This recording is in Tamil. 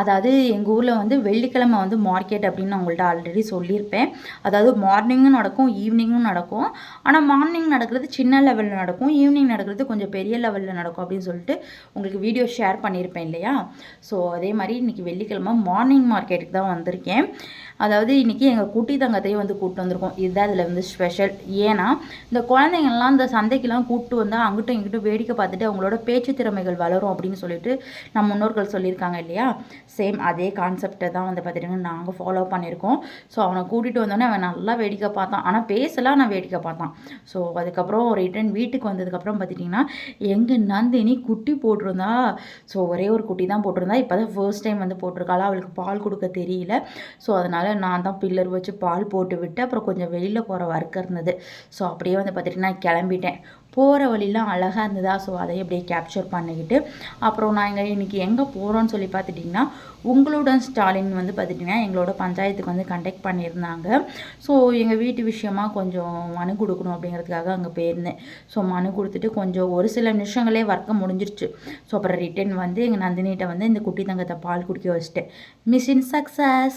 அதாவது எங்கள் ஊரில் வந்து வெள்ளிக்கிழமை வந்து மார்க்கெட் அப்படின்னு நான் உங்கள்கிட்ட ஆல்ரெடி சொல்லியிருப்பேன். அதாவது மார்னிங்கும் நடக்கும், ஈவினிங்கும் நடக்கும். ஆனால் மார்னிங் நடக்கிறது சின்ன லெவலில் நடக்கும், ஈவினிங் நடக்கிறது கொஞ்சம் பெரிய லெவலில் நடக்கும் அப்படின்னு சொல்லிட்டு உங்களுக்கு வீடியோ ஷேர் பண்ணியிருப்பேன் இல்லையா? ஸோ அதே மாதிரி இன்றைக்கி வெள்ளிக்கிழமை மார்னிங் மார்க்கெட்டுக்கு தான் வந்திருக்கேன். அதாவது இன்றைக்கி எங்கள் குட்டி தங்கத்தையும் வந்து கூப்பிட்டு வந்திருக்கோம். இதுதான் இதில் வந்து ஸ்பெஷல். ஏன்னா இந்த குழந்தைங்கள்லாம் இந்த சந்தைக்கெல்லாம் கூப்பிட்டு வந்தால் அங்கிட்டும் இங்கிட்டும் வேடிக்கை பார்த்துட்டு அவங்களோட பேச்சு திறமைகள் வளரும் அப்படின்னு சொல்லிட்டு நம்ம முன்னோர்கள் சொல்லியிருக்காங்க இல்லையா? சேம் அதே கான்செப்டை தான் வந்து பார்த்துட்டிங்கன்னா நாங்கள் ஃபாலோ பண்ணியிருக்கோம். ஸோ அவனை கூட்டிகிட்டு வந்தோடனே அவன் நல்லா வேடிக்கை பார்த்தான். ஆனால் பேசலாம், நான் வேடிக்கை பார்த்தான். ஸோ அதுக்கப்புறம் ரிட்டன் வீட்டுக்கு வந்ததுக்கப்புறம் பார்த்துட்டிங்கன்னா எங்கள் நந்தினி குட்டி போட்டிருந்தா. ஸோ ஒரே ஒரு குட்டி தான் போட்டிருந்தா. இப்போ தான் ஃபர்ஸ்ட் டைம் வந்து போட்டிருக்காளா. அவளுக்கு பால் கொடுக்க தெரியல. ஸோ அதனால் நான் தான் பில்லர் வச்சு பால் போட்டு விட்டு அப்புறம் கொஞ்சம் வெளியில் போகிற ஒர்க் இருந்தது. ஸோ அப்படியே வந்து பார்த்துட்டிங்கன்னா கிளம்பிட்டேன். போகிற வழிலாம் அழகாக இருந்ததா. ஸோ அதையும் அப்படியே கேப்சர் பண்ணிக்கிட்டு அப்புறம் நாங்கள் இன்றைக்கி எங்கே போகிறோன்னு சொல்லி பார்த்துட்டிங்கன்னா உங்களுடன் ஸ்டாலின் வந்து பார்த்துட்டிங்கன்னா எங்களோட பஞ்சாயத்துக்கு வந்து கண்டக்ட் பண்ணியிருந்தாங்க. ஸோ எங்கள் வீட்டு விஷயமாக கொஞ்சம் மனு கொடுக்கணும் அப்படிங்கிறதுக்காக அங்கே போயிருந்தேன். ஸோ மனு கொடுத்துட்டு கொஞ்சம் ஒரு சில நிமிஷங்களே ஒர்க்கு முடிஞ்சிருச்சு. ஸோ அப்புறம் ரிட்டன் வந்து எங்கள் நந்தினிகிட்ட வந்து இந்த குட்டி தங்கத்தை பால் குடிக்க வச்சுட்டேன். Machine success.